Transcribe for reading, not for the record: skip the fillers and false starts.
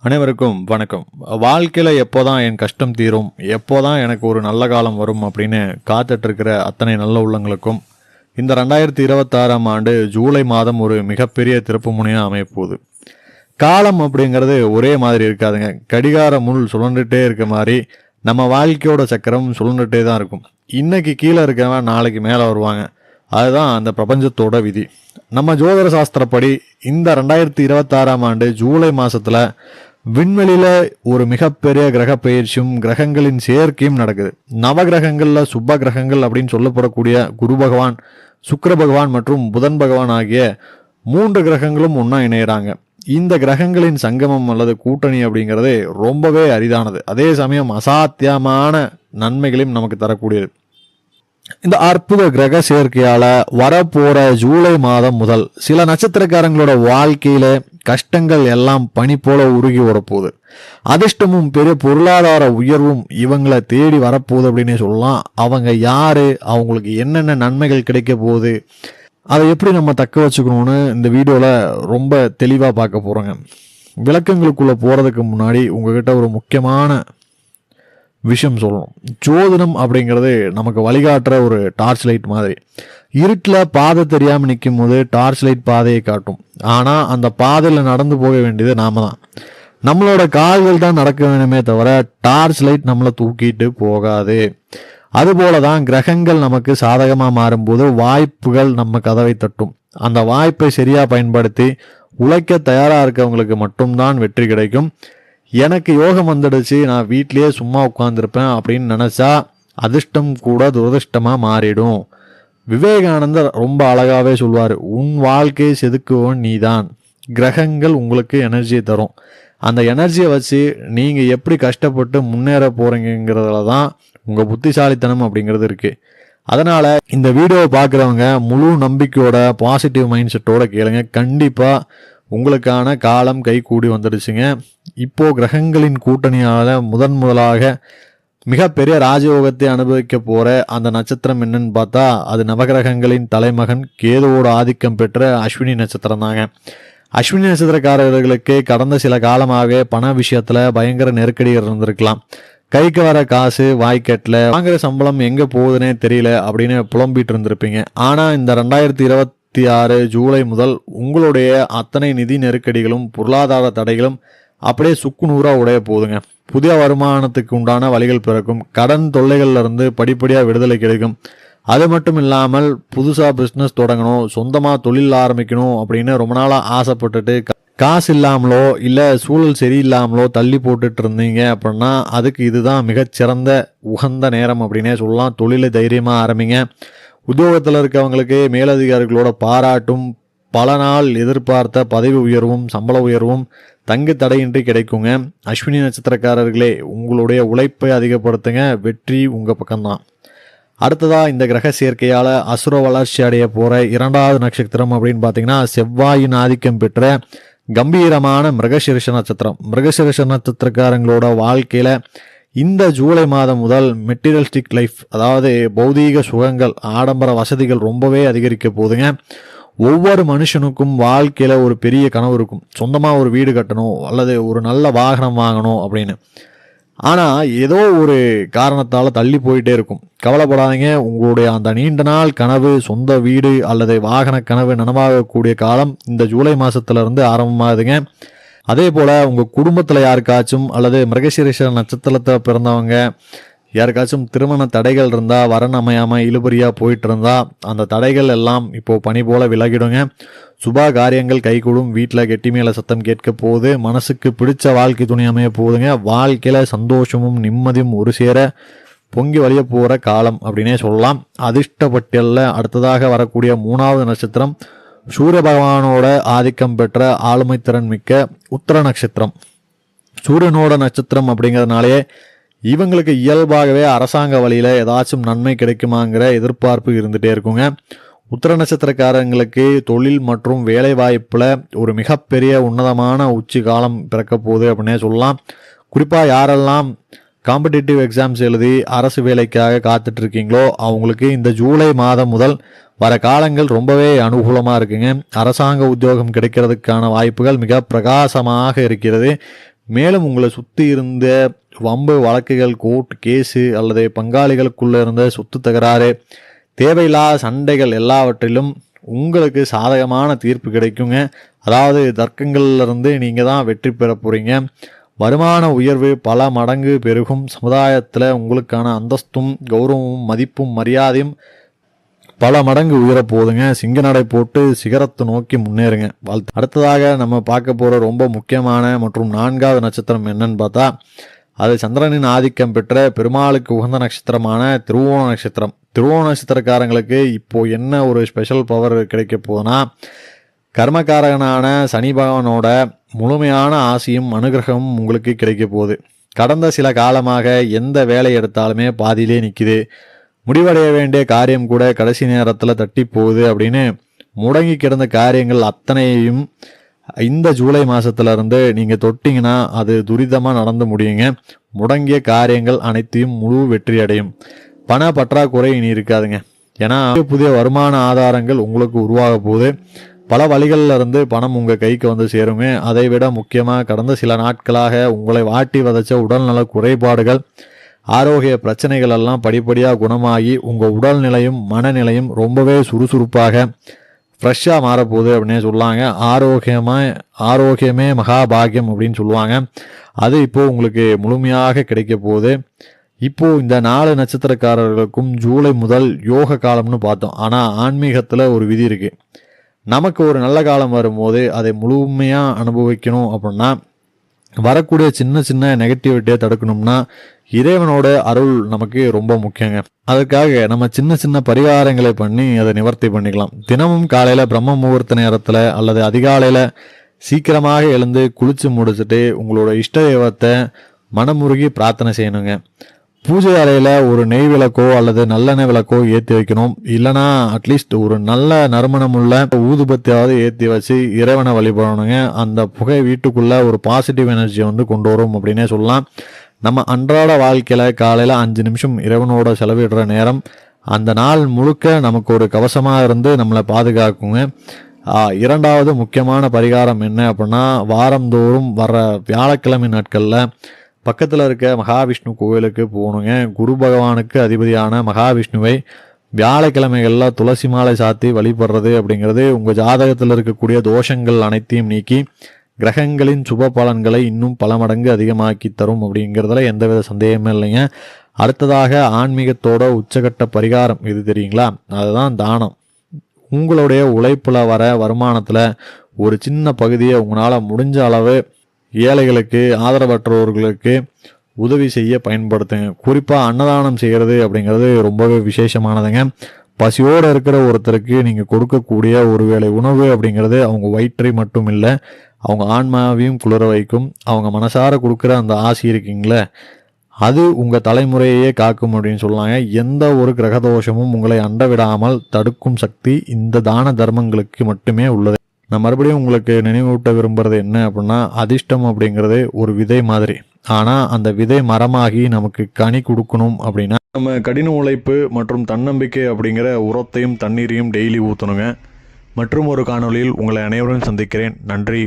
அனைவருக்கும் வணக்கம். வாழ்க்கையில் எப்போதான் என் கஷ்டம் தீரும், எப்போதான் எனக்கு ஒரு நல்ல காலம் வரும் அப்படின்னு காத்துட்டு இருக்கிற அத்தனை நல்ல உள்ளங்களுக்கும் இந்த 2026ஆம் ஆண்டு ஜூலை மாதம் ஒரு மிகப்பெரிய திருப்பு முனையாக அமையப்போகுது. காலம் அப்படிங்கிறது ஒரே மாதிரி இருக்காதுங்க. கடிகார முள் சுழண்டுட்டே இருக்க மாதிரி நம்ம வாழ்க்கையோட சக்கரம் சுழண்டுட்டே தான் இருக்கும். இன்னைக்கு கீழே இருக்கவன் நாளைக்கு மேலே வருவாங்க. அதுதான் அந்த பிரபஞ்சத்தோட விதி. நம்ம ஜோதிட சாஸ்திரப்படி இந்த 2026ஆம் ஆண்டு ஜூலை மாதத்தில் விண்வெளியில ஒரு மிகப்பெரிய கிரக பயிற்சியும் கிரகங்களின் சேர்க்கையும் நடக்குது. நவகிரகங்கள்ல சுப கிரகங்கள் அப்படின்னு சொல்லப்படக்கூடிய குரு பகவான், சுக்கிர பகவான் மற்றும் புதன் பகவான் ஆகிய 3 கிரகங்களும் ஒன்னா இணையறாங்க. இந்த கிரகங்களின் சங்கமம் அல்லது கூட்டணி அப்படிங்கிறது ரொம்பவே அரிதானது. அதே சமயம் அசாத்தியமான நன்மைகளையும் நமக்கு தரக்கூடியது. இந்த அற்புத கிரக சேர்க்கையால வரப்போற ஜூலை மாதம் முதல் சில நட்சத்திரக்காரங்களோட வாழ்க்கையில கஷ்டங்கள் எல்லாம் பனி போல உருகி வரப்போகுது. அதிர்ஷ்டமும் பெரிய பொருளாதார உயர்வும் இவங்களை தேடி வரப்போகுது அப்படின்னு சொல்லலாம். அவங்க யாரு, அவங்களுக்கு என்னென்ன நன்மைகள் கிடைக்க போகுது, அதை எப்படி நம்ம தக்க வச்சுக்கணும்னு இந்த வீடியோல ரொம்ப தெளிவா பார்க்க போறோங்க. விளக்கங்களுக்குள்ள போறதுக்கு முன்னாடி உங்ககிட்ட ஒரு முக்கியமான விஷயம் சொல்லணும். ஜோதிடம் அப்படிங்கிறது நமக்கு வழிகாட்டுற ஒரு டார்ச் லைட் மாதிரி. இருட்டில் பாதை தெரியாமல் நிற்கும் போது டார்ச் லைட் பாதையை காட்டும். ஆனால் அந்த பாதையில் நடந்து போக வேண்டியது நாம தான். நம்மளோட கால்கள் தான் நடக்க வேணுமே தவிர டார்ச் லைட் நம்மளை தூக்கிட்டு போகாது. அதுபோல தான் கிரகங்கள் நமக்கு சாதகமாக மாறும்போது வாய்ப்புகள் நம்ம கதவை தட்டும். அந்த வாய்ப்பை சரியாக பயன்படுத்தி உழைக்க தயாராக இருக்கவங்களுக்கு மட்டும்தான் வெற்றி கிடைக்கும். எனக்கு யோகம் வந்துடுச்சு, நான் வீட்லேயே சும்மா உட்காந்துருப்பேன் அப்படின்னு நினச்சா அதிர்ஷ்டம் கூட துரதிர்ஷ்டமாக மாறிடும். விவேகானந்தர் ரொம்ப அழகாகவே சொல்வார், உன் வாழ்க்கையை செதுக்குவோன் நீதான். கிரகங்கள் உங்களுக்கு எனர்ஜியை தரும். அந்த எனர்ஜியை வச்சு நீங்கள் எப்படி கஷ்டப்பட்டு முன்னேற போகிறீங்கிறதுல தான் உங்கள் புத்திசாலித்தனம் அப்படிங்கிறது இருக்குது. அதனால் இந்த வீடியோவை பார்க்குறவங்க முழு நம்பிக்கையோட பாசிட்டிவ் மைண்ட் செட்டோட கேளுங்க. கண்டிப்பாக உங்களுக்கான காலம் கை கூடி வந்துடுச்சுங்க. இப்போ கிரகங்களின் கூட்டணியால முதலாக மிகப்பெரிய ராஜயோகத்தை அனுபவிக்க போற அந்த நட்சத்திரம் என்னன்னு பார்த்தா அது நவகிரகங்களின் தலைமகன் கேதுவோட ஆதிக்கம் பெற்ற அஸ்வினி நட்சத்திரம் தாங்க. அஸ்வினி நட்சத்திரக்காரர்களுக்கு கடந்த சில காலமாகவே பண விஷயத்துல பயங்கர நெருக்கடி இருந்திருக்கலாம். கைக்கு வர காசு வாய்க்கட்டில், வாங்குற சம்பளம் எங்க போகுதுன்னே தெரியல அப்படின்னு புலம்பிட்டு இருந்திருப்பீங்க. ஆனா இந்த 2026 ஜூலை முதல் உங்களுடைய அத்தனை நிதி நெருக்கடிகளும் பொருளாதார தடைகளும் அப்படியே சுக்குநூறாக உடைய போகுதுங்க. புதிய வருமானத்துக்கு உண்டான வழிகள் பிறக்கும். கடன் தொல்லைகள்ல இருந்து படிப்படியாக விடுதலை கிடைக்கும். அது மட்டும் இல்லாமல் புதுசாக பிஸ்னஸ் தொடங்கணும், சொந்தமாக தொழில் ஆரம்பிக்கணும் அப்படின்னு ரொம்ப நாளாக ஆசைப்பட்டுட்டு காசு இல்லாமலோ இல்லை சூழல் சரியில்லாமலோ தள்ளி போட்டுட்டு இருந்தீங்க அப்படின்னா அதுக்கு இதுதான் மிகச்சிறந்த உகந்த நேரம் அப்படின்னே சொல்லலாம். தொழிலை தைரியமாக ஆரம்பிங்க. உத்தியோகத்தில் இருக்கவங்களுக்கு மேலதிகாரிகளோட பாராட்டும் பல நாள் எதிர்பார்த்த பதவி உயர்வும் சம்பள உயர்வும் தங்கு தடையின்றி கிடைக்குங்க. அஸ்வினி நட்சத்திரக்காரர்களே, உங்களுடைய உழைப்பை அதிகப்படுத்துங்க. வெற்றி உங்கள் பக்கம்தான். அடுத்ததா இந்த கிரக சேர்க்கையால் அசுர வளர்ச்சி அடைய போகிற 2வது நட்சத்திரம் அப்படின்னு பார்த்தீங்கன்னா செவ்வாயின் ஆதிக்கம் பெற்ற கம்பீரமான மிருகசீரிஷ நட்சத்திரம். மிருகசீரிஷ நட்சத்திரக்காரங்களோட வாழ்க்கையில் இந்த ஜூலை மாதம் முதல் மெட்டீரியலிஸ்டிக் லைஃப், அதாவது பௌதீக சுகங்கள், ஆடம்பர வசதிகள் ரொம்பவே அதிகரிக்க போகுதுங்க. ஒவ்வொரு மனுஷனுக்கும் வாழ்க்கையில் ஒரு பெரிய கனவு இருக்கும். சொந்தமாக ஒரு வீடு கட்டணும் அல்லது ஒரு நல்ல வாகனம் வாங்கணும் அப்படின்னு. ஆனால் ஏதோ ஒரு காரணத்தால் தள்ளி போயிட்டே இருக்கும். கவலைப்படாதீங்க. உங்களுடைய அந்த நீண்ட நாள் கனவு, சொந்த வீடு அல்லது வாகன கனவு நனவாகக்கூடிய காலம் இந்த ஜூலை மாதத்துலேருந்து ஆரம்பமாகுதுங்க. அதே போல் உங்கள் குடும்பத்தில் யாருக்காச்சும் அல்லது மிருகசீரிஷ நட்சத்திரத்தை பிறந்தவங்க யாருக்காச்சும் திருமண தடைகள் இருந்தால், வரன் அமையாமல் இழுபறியாக போயிட்டு இருந்தால் அந்த தடைகள் எல்லாம் இப்போது பனி போல் விலகிடுங்க. சுப காரியங்கள் கைகூடும். வீட்டில் கெட்டி மேலே சத்தம் கேட்க போகுது. மனசுக்கு பிடிச்ச வாழ்க்கை துணை அமைய போகுதுங்க. வாழ்க்கையில் சந்தோஷமும் நிம்மதியும் ஒரு சேர பொங்கி வழிய போகிற காலம் அப்படின்னே சொல்லலாம். அதிர்ஷ்ட பட்டியலில் அடுத்ததாக வரக்கூடிய 3வது நட்சத்திரம் சூரிய பகவானோட ஆதிக்கம் பெற்ற ஆளுமை திறன் மிக்க உத்திர நட்சத்திரம். சூரியனோட நட்சத்திரம் அப்படிங்கிறதுனாலே இவங்களுக்கு இயல்பாகவே அரசாங்க வழியில் ஏதாச்சும் நன்மை கிடைக்குமாங்கிற எதிர்பார்ப்பு இருந்துகிட்டே இருக்குங்க. உத்திர நட்சத்திரக்காரங்களுக்கு தொழில் மற்றும் வேலை வாய்ப்பில் ஒரு மிகப்பெரிய உன்னதமான உச்சி காலம் பிறக்க போகுது அப்படின்னே சொல்லலாம். குறிப்பாக யாரெல்லாம் காம்படிட்டிவ் எக்ஸாம்ஸ் எழுதி அரசு வேலைக்காக காத்துட்டு இருக்கீங்களோ அவங்களுக்கு இந்த ஜூலை மாதம் முதல் வர காலங்கள் ரொம்பவே அனுகூலமாக இருக்குங்க. அரசாங்க உத்தியோகம் கிடைக்கிறதுக்கான வாய்ப்புகள் மிக பிரகாசமாக இருக்கிறது. மேலும் உங்களை சுற்றி இருந்த வம்பு வழக்குகள், கோர்ட் கேஸு அல்லது பங்காளிகளுக்குள்ள இருந்த சொத்து தகராறு, தேவையில்லாத சண்டைகள் எல்லாவற்றிலும் உங்களுக்கு சாதகமான தீர்ப்பு கிடைக்குங்க. அதாவது தர்க்கங்கள்லேருந்து நீங்கள் தான் வெற்றி பெற போகிறீங்க. வருமான உயர்வு பல மடங்கு பெருகும். சமுதாயத்தில் உங்களுக்கான அந்தஸ்தும் கௌரவமும் மதிப்பும் மரியாதையும் பல மடங்கு உயரப்போகுதுங்க. சிங்க நடை போட்டு சிகரத்தை நோக்கி முன்னேறுங்க. வாழ்த்து. அடுத்ததாக நம்ம பார்க்க போகிற ரொம்ப முக்கியமான மற்றும் 4வது நட்சத்திரம் என்னன்னு பார்த்தா, அது சந்திரனின் ஆதிக்கம் பெற்ற பெருமாளுக்கு உகந்த நட்சத்திரமான திருவோண நட்சத்திரம். திருவோண நட்சத்திரக்காரங்களுக்கு இப்போ என்ன ஒரு ஸ்பெஷல் பவர் கிடைக்க போகுதுன்னா, கர்மகாரகனான சனி பகவானோட முழுமையான ஆசையும் அனுகிரகமும் உங்களுக்கு கிடைக்க போகுது. கடந்த சில காலமாக எந்த வேலை எடுத்தாலுமே பாதியிலே நிற்கிது, முடிவடைய வேண்டிய காரியம் கூட கடைசி நேரத்தில் தட்டி போகுது அப்படின்னு முடங்கி கிடந்த காரியங்கள் அத்தனையும் இந்த ஜூலை மாதத்துலேருந்து நீங்கள் தொட்டிங்கன்னா அது துரிதமாக நடந்து முடியுங்க. முடங்கிய காரியங்கள் அனைத்தையும் முழு வெற்றி அடையும். பண பற்றாக்குறை இனி இருக்காதுங்க. ஏன்னா புதிய வருமான ஆதாரங்கள் உங்களுக்கு உருவாக போகுது. பல வழிகளில் இருந்து பணம் உங்கள் கைக்கு வந்து சேருங்க. அதை விட முக்கியமாக கடந்த சில நாட்களாக உங்களை வாட்டி வதைச்ச உடல்நல குறைபாடுகள், ஆரோக்கிய பிரச்சனைகள் எல்லாம் படிப்படியாக குணமாகி உங்கள் உடல்நிலையும் மனநிலையும் ரொம்பவே சுறுசுறுப்பாக ஃப்ரெஷ்ஷாக மாறப்போகுது அப்படின்னே சொல்லாங்க. ஆரோக்கியமே மகாபாகியம் அப்படின்னு சொல்லுவாங்க. அது இப்போது உங்களுக்கு முழுமையாக கிடைக்க போகுது. இப்போது இந்த 4 நட்சத்திரக்காரர்களுக்கும் ஜூலை முதல் யோக காலம்னு பார்த்தோம். ஆனால் ஆன்மீகத்தில் ஒரு விதி இருக்குது. நமக்கு ஒரு நல்ல காலம் வரும்போது அதை முழுமையாக அனுபவிக்கணும் அப்படின்னா, வரக்கூடிய சின்ன சின்ன நெகட்டிவிட்டியை தடுக்கணும்னா இறைவனோட அருள் நமக்கு ரொம்ப முக்கியங்க. அதுக்காக நம்ம சின்ன சின்ன பரிகாரங்களை பண்ணி அதை நிவர்த்தி பண்ணிக்கலாம். தினமும் காலையில் பிரம்ம முகூர்த்த நேரத்தில் அல்லது அதிகாலையில் சீக்கிரமாக எழுந்து குளிச்சு முடிச்சுட்டு உங்களோட இஷ்ட தெய்வத்தை மனமுருகி பிரார்த்தனை செய்யணுங்க. பூஜை அறையில் ஒரு நெய் விளக்கோ அல்லது நல்லெண்ணெய் விளக்கோ ஏற்றி வைக்கணும். இல்லைனா அட்லீஸ்ட் ஒரு நல்ல நறுமணமுள்ள ஊதுபத்தியாவது ஏற்றி வச்சு இறைவனை வழிபடணுங்க. அந்த புகை வீட்டுக்குள்ளே ஒரு பாசிட்டிவ் எனர்ஜியை வந்து கொண்டு வரும் அப்படின்னே சொல்லலாம். நம்ம அன்றாட வாழ்க்கையில் காலையில் 5 நிமிஷம் இறைவனோட செலவிடுற நேரம் அந்த நாள் முழுக்க நமக்கு ஒரு கவசமாக இருந்து நம்மளை பாதுகாக்குங்க. 2வது முக்கியமான பரிகாரம் என்ன அப்படின்னா, வாரந்தோறும் வர வியாழக்கிழமை நாட்களில் பக்கத்தில் இருக்க மகாவிஷ்ணு கோவிலுக்கு போகணுங்க. குரு பகவானுக்கு அதிபதியான மகாவிஷ்ணுவை வியாழக்கிழமைகளில் துளசி மாலை சாத்தி வழிபடுறது அப்படிங்கிறது உங்கள் ஜாதகத்தில் இருக்கக்கூடிய தோஷங்கள் அனைத்தையும் நீக்கி கிரகங்களின் சுப பலன்களை இன்னும் பல மடங்கு அதிகமாக்கி தரும் அப்படிங்கிறதுல எந்தவித சந்தேகமே இல்லைங்க. அடுத்ததாக ஆன்மீகத்தோட உச்சகட்ட பரிகாரம் எது தெரியுங்களா? அதுதான் தானம். உங்களுடைய உழைப்பில் வர வருமானத்தில் ஒரு சின்ன பகுதியை உங்களால் முடிஞ்ச அளவு ஏழைகளுக்கு, ஆதரவற்றவர்களுக்கு உதவி செய்ய பயன்படுத்துங்க. குறிப்பாக அன்னதானம் செய்கிறது அப்படிங்கிறது ரொம்பவே விசேஷமானதுங்க. பசியோடு இருக்கிற ஒருத்தருக்கு நீங்கள் கொடுக்கக்கூடிய ஒரு வேளை உணவு அப்படிங்கிறது அவங்க வயிற்றை மட்டும் இல்லை, அவங்க ஆன்மாவையும் குளிர வைக்கும். அவங்க மனசார கொடுக்குற அந்த ஆசி இருக்கீங்களே, அது உங்கள் தலைமுறையே காக்கும் அப்படின்னு சொல்லாங்க. எந்த ஒரு கிரகதோஷமும் உங்களை அண்ட விடாமல் தடுக்கும் சக்தி இந்த தான தர்மங்களுக்கு மட்டுமே உள்ளது. நான் மறுபடியும் உங்களுக்கு நினைவூட்ட விரும்புறது என்ன அப்படின்னா, அதிர்ஷ்டம் அப்படிங்கிறது ஒரு விதை மாதிரி. ஆனால் அந்த விதை மரமாகி நமக்கு கனி கொடுக்கணும் அப்படின்னா நம்ம கடின உழைப்பு மற்றும் தன்னம்பிக்கை அப்படிங்கிற உரத்தையும் தண்ணீரையும் டெய்லி ஊற்றணுங்க. மற்றும் ஒரு காணொளியில் உங்களை அனைவரும் சந்திக்கிறேன். நன்றி.